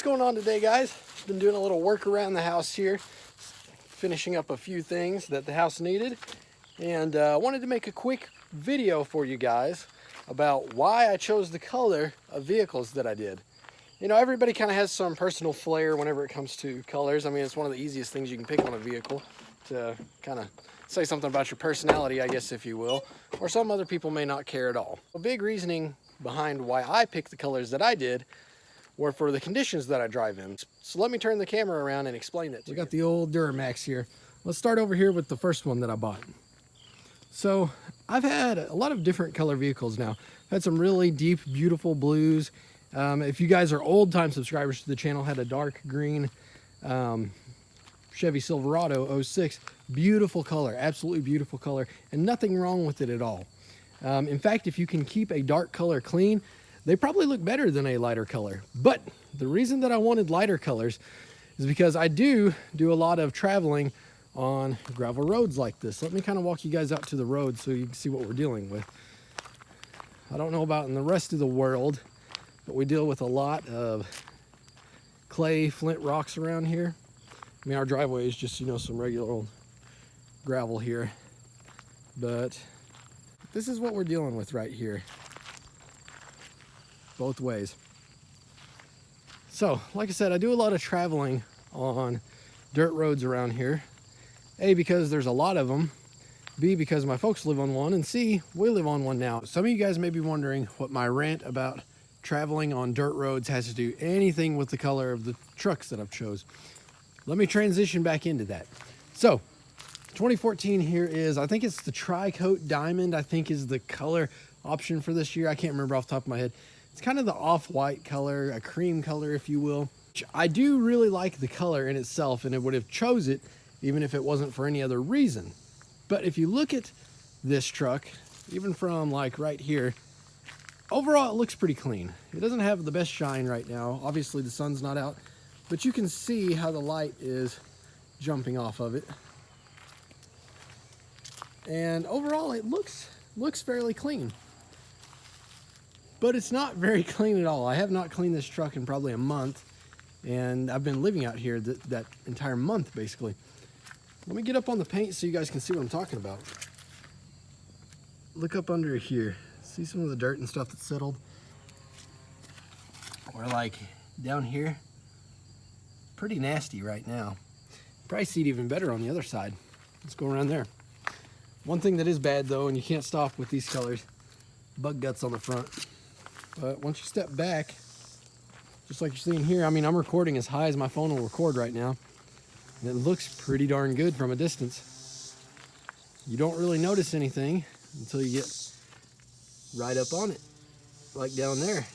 What's going on today, guys? Been doing a little work around the house here, finishing up a few things that the house needed, and I wanted to make a quick video for you guys about why I chose the color of vehicles that I did. You know, everybody kind of has some personal flair whenever it comes to colors. I mean, it's one of the easiest things you can pick on a vehicle to kind of say something about your personality, I guess, if you will, or some other people may not care at all. A big reasoning behind why I picked the colors that I did were for the conditions that I drive in. So let me turn the camera around and explain it to you. We got the old Duramax here. Let's start over here with the first one that I bought. So I've had a lot of different color vehicles now. I've had some really deep, beautiful blues. If you guys are old-time subscribers to the channel, had a dark green Chevy Silverado 06. Beautiful color, absolutely beautiful color, and nothing wrong with it at all. In fact, if you can keep a dark color clean, they probably look better than a lighter color. But the reason that I wanted lighter colors is because I do a lot of traveling on gravel roads like this. Let me kind of walk you guys out to the road so you can see what we're dealing with. I don't know about in the rest of the world, but we deal with a lot of clay, flint rocks around here. I mean, our driveway is just, you know, some regular old gravel here. But this is what we're dealing with right here. Both ways. So, like I said, I do a lot of traveling on dirt roads around here. A, because there's a lot of them. B, because my folks live on one. And C, we live on one now. Some of you guys may be wondering what my rant about traveling on dirt roads has to do anything with the color of the trucks that I've chose. Let me transition back into that. So, 2014 here is, I think it's the Tri-Coat Diamond, I think is the color option for this year. I can't remember off the top of my head. It's kind of the off-white color, a cream color, if you will. I do really like the color in itself, and it would have chose it even if it wasn't for any other reason. But if you look at this truck, even from like right here, overall it looks pretty clean. It doesn't have the best shine right now. Obviously the sun's not out, but you can see how the light is jumping off of it. And overall it looks fairly clean. But it's not very clean at all. I have not cleaned this truck in probably a month, and I've been living out here that entire month, basically. Let me get up on the paint so you guys can see what I'm talking about. Look up under here. See some of the dirt and stuff that's settled? Or like down here, pretty nasty right now. Probably see it even better on the other side. Let's go around there. One thing that is bad though, and you can't stop with these colors, bug guts on the front. But once you step back, just like you're seeing here, I mean, I'm recording as high as my phone will record right now. And it looks pretty darn good from a distance. You don't really notice anything until you get right up on it, like down there.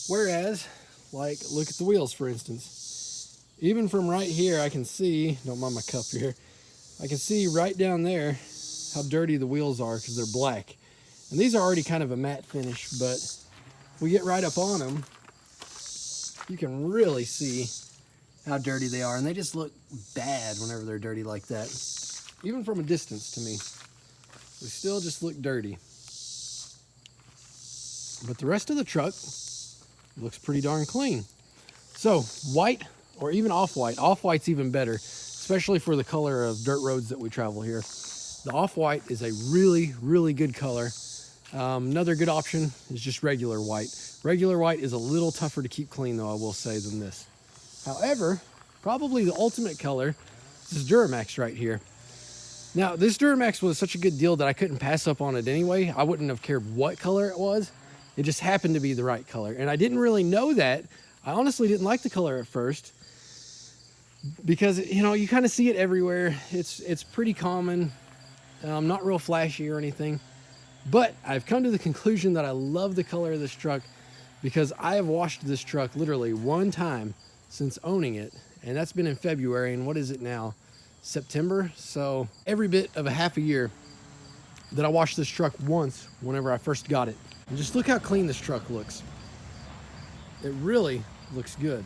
Whereas, like, look at the wheels, for instance. Even from right here, I can see, don't mind my cup here, I can see right down there how dirty the wheels are because they're black. And these are already kind of a matte finish, but we get right up on them, you can really see how dirty they are. And they just look bad whenever they're dirty like that. Even from a distance to me, they still just look dirty. But the rest of the truck looks pretty darn clean. So white or even off-white. Off-white's even better, especially for the color of dirt roads that we travel here. The off-white is a really, really good color. Another good option is just regular white. Regular white is a little tougher to keep clean though, I will say, than this. However, probably the ultimate color is Duramax right here. Now, this Duramax was such a good deal that I couldn't pass up on it anyway. I wouldn't have cared what color it was. It just happened to be the right color. And I didn't really know that. I honestly didn't like the color at first because, you know, you kind of see it everywhere. It's pretty common, not real flashy or anything. But I've come to the conclusion that I love the color of this truck because I have washed this truck literally one time since owning it, and that's been in February, and what is it now? September? So every bit of a half a year that I washed this truck once whenever I first got it. And just look how clean this truck looks. It really looks good.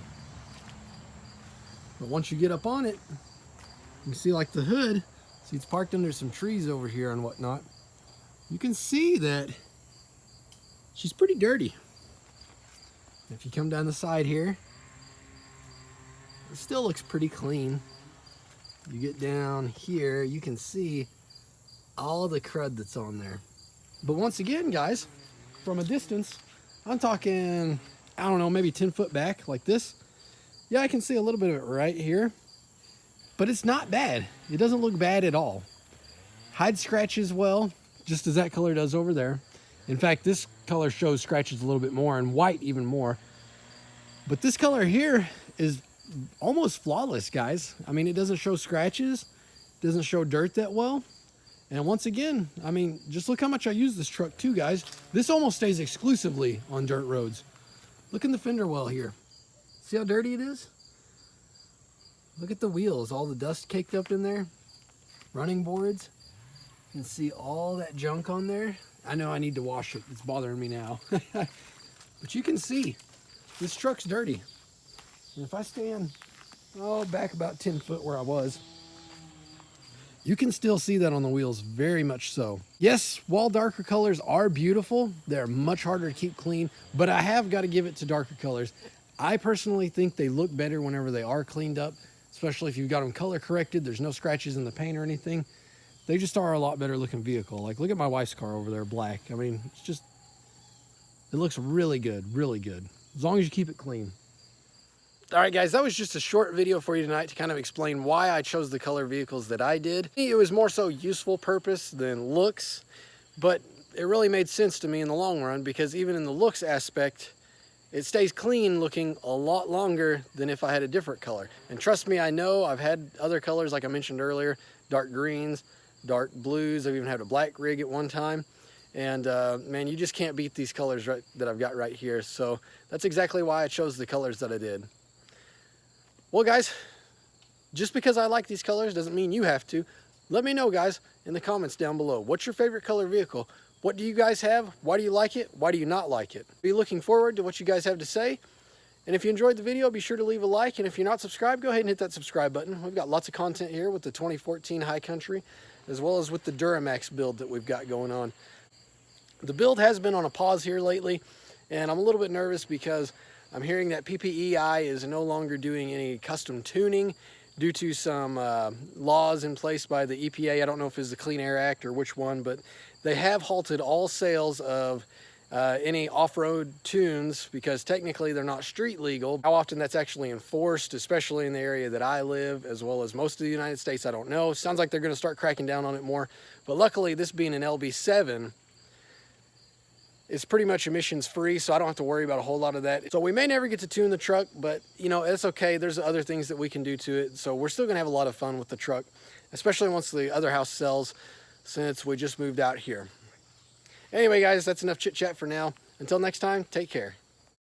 But once you get up on it, you can see like the hood, see it's parked under some trees over here and whatnot. You can see that she's pretty dirty. If you come down the side here, it still looks pretty clean. You get down here, you can see all the crud that's on there. But once again, guys, from a distance, I'm talking, I don't know, maybe 10 foot back like this. Yeah, I can see a little bit of it right here, but it's not bad. It doesn't look bad at all. Hide scratches well, just as that color does over there. In fact, this color shows scratches a little bit more, and white even more. But this color here is almost flawless, guys. I mean, it doesn't show scratches, doesn't show dirt that well. And once again, I mean, just look how much I use this truck too, guys. This almost stays exclusively on dirt roads. Look in the fender well here. See how dirty it is? Look at the wheels, all the dust caked up in there. Running boards. You can see all that junk on there. I know I need to wash it. It's bothering me now. But you can see, this truck's dirty. And if I stand, back about 10 foot where I was, you can still see that on the wheels, very much so. Yes, while darker colors are beautiful, they're much harder to keep clean, but I have got to give it to darker colors. I personally think they look better whenever they are cleaned up, especially if you've got them color corrected, there's no scratches in the paint or anything. They just are a lot better looking vehicle. Like, look at my wife's car over there, black. I mean, it's just, it looks really good, as long as you keep it clean. All right, guys, that was just a short video for you tonight to kind of explain why I chose the color vehicles that I did. It was more so useful purpose than looks, but it really made sense to me in the long run, because even in the looks aspect, it stays clean looking a lot longer than if I had a different color. And trust me, I know I've had other colors, like I mentioned earlier, dark greens, dark blues. I've even had a black rig at one time. And man, you just can't beat these colors that I've got right here. So that's exactly why I chose the colors that I did. Well, guys, just because I like these colors doesn't mean you have to. Let me know, guys, in the comments down below. What's your favorite color vehicle? What do you guys have? Why do you like it? Why do you not like it? Be looking forward to what you guys have to say. And if you enjoyed the video, be sure to leave a like. And if you're not subscribed, go ahead and hit that subscribe button. We've got lots of content here with the 2014 High Country, as well as with the Duramax build that we've got going on. The build has been on a pause here lately, and I'm a little bit nervous because I'm hearing that PPEI is no longer doing any custom tuning due to some laws in place by the EPA. I don't know if it's the Clean Air Act or which one, but they have halted all sales of any off-road tunes because technically they're not street legal. How often that's actually enforced, especially in the area that I live, as well as most of the United States, I don't know. Sounds like they're going to start cracking down on it more. But luckily, this being an LB7, it's pretty much emissions free, so I don't have to worry about a whole lot of that. So we may never get to tune the truck, but you know, it's okay. There's other things that we can do to it. So we're still gonna have a lot of fun with the truck, especially once the other house sells, since we just moved out here. Anyway, guys, that's enough chit chat for now. Until next time, take care.